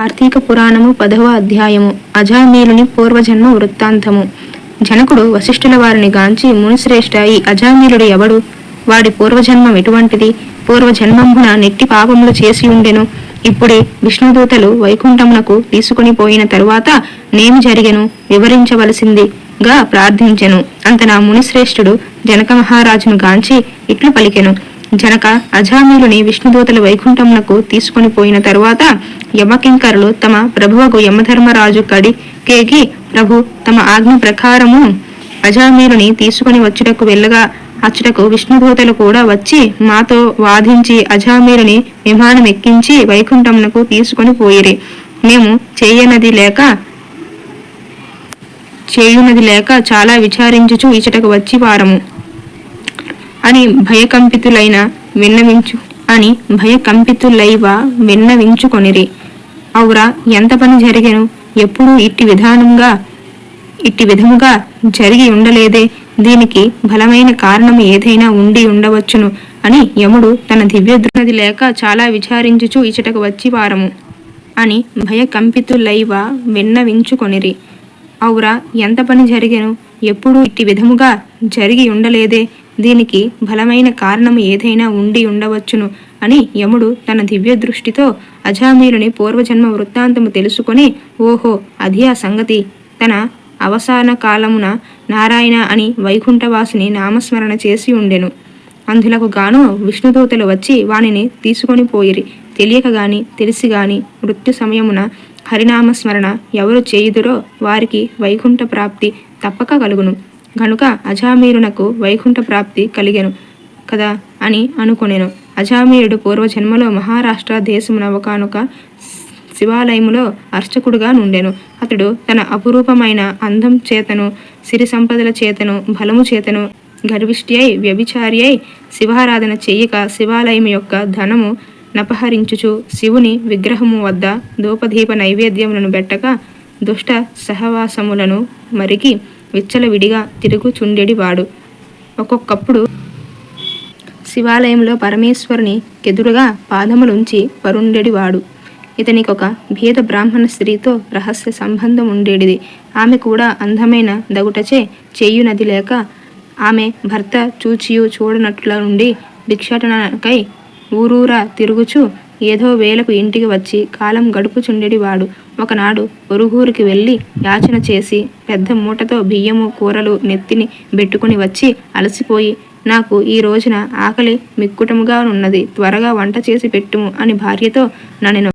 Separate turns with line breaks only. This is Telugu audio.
కార్తీక పురాణము 10వ అధ్యాయము. అజామీలుని పూర్వజన్మ వృత్తాంతము. జనకుడు వశిష్ఠుల వారిని గాంచి, మునిశ్రేష్ఠ, ఈ అజామీలుడు ఎవడు? వాడి పూర్వజన్మం ఎటువంటిది? పూర్వజన్మమున నెట్టి పాపములు చేసి ఉండెను. ఇప్పుడే విష్ణుదూతలు వైకుంఠమునకు తీసుకుని పోయిన తరువాత నేమి జరిగెను వివరించవలసిందిగా ప్రార్థించెను. అంతనా మునిశ్రేష్ఠుడు జనక మహారాజును గాంచి ఇట్లు పలికెను. జనక, అజామీలుని విష్ణుదూతలు వైకుంఠమునకు తీసుకుని పోయిన తరువాత యమకింకరులు తమ ప్రభువకు యమధర్మరాజు కడికేగి, ప్రభు తమ ఆజ్ఞ ప్రకారము అజామీలుని తీసుకుని వచ్చుటకు వెళ్ళగా అచ్చుటకు విష్ణుదూతలు కూడా వచ్చి మాతో వాదించి అజామీలుని విమానం ఎక్కించి వైకుంఠమునకు తీసుకుని పోయిరి. మేము చేయునది లేక చాలా విచారించుచు ఇచ్చటకు వచ్చి వారము అని భయకంపితులైవ విన్నవించుకొనిరి. ఔరా, ఎంత పని జరిగెను? ఎప్పుడూ ఇట్టి విధముగా జరిగి ఉండలేదే. దీనికి బలమైన కారణం ఏదైనా ఉండి ఉండవచ్చును అని యముడు తన దివ్యదృష్టి లేక చాలా విచారించుచు ఇచ్చటకు వచ్చి వారము అని భయకంపితులైవ విన్నవించుకొనిరి. ఔరా, ఎంత పని జరిగెను? ఎప్పుడూ ఇట్టి విధముగా జరిగి ఉండలేదే. దీనికి బలమైన కారణము ఏదైనా ఉండి ఉండవచ్చును అని యముడు తన దివ్య దృష్టితో అజామీలుని పూర్వజన్మ వృత్తాంతము తెలుసుకొని, ఓహో, అది ఆ సంగతి. తన అవసాన కాలమున నారాయణ అని వైకుంఠవాసిని నామస్మరణ చేసి ఉండెను. అందులకు గాను విష్ణుదూతలు వచ్చి వానిని తీసుకొని పోయిరి. తెలియక గాని తెలిసి గాని మృత్యు సమయమున హరినామస్మరణ ఎవరు చేయుదురో వారికి వైకుంఠ ప్రాప్తి తప్పక కలుగును. గనుక అజామీలునకు వైకుంఠ ప్రాప్తి కలిగెను కదా అని అనుకొనెను. అజామీలుడు పూర్వజన్మలో మహారాష్ట్ర దేశమున ఒకనొక శివాలయములో అర్చకుడుగా నుండెను. అతడు తన అపురూపమైన అందం చేతను, సిరి సంపదల చేతను, బలము చేతను గర్విష్టి అయి వ్యభిచారి అయి శివారాధన చెయ్యక శివాలయం యొక్క ధనము నపహరించుచు శివుని విగ్రహము వద్ద ధూపదీప నైవేద్యములను బెట్టక దుష్ట సహవాసములను మరికి విచ్చలవిడిగా తిరుగుచుండెడివాడు. ఒక్కొక్కప్పుడు శివాలయంలో పరమేశ్వరుని కెదురుగా పాదములుంచి పరుండెడివాడు. ఇతనికొక భేద బ్రాహ్మణ స్త్రీతో రహస్య సంబంధం ఉండేడిది. ఆమె కూడా అందమైన దగుటచే చేయునది లేక ఆమె భర్త చూచియు చూడనట్ల నుండి భిక్షాటనకై ఊరూరా తిరుగుచు ఏదో వేలకు ఇంటికి వచ్చి కాలం గడుపుచుండెడివాడు. ఒకనాడు పొరుగురికి వెళ్ళి యాచన చేసి పెద్ద మూటతో బియ్యము కూరలు నెత్తిని బెట్టుకుని వచ్చి అలసిపోయి, నాకు ఈ రోజున ఆకలి మిక్కుటముగా ఉన్నది, త్వరగా వంట చేసి పెట్టుము అని భార్యతో ననెను.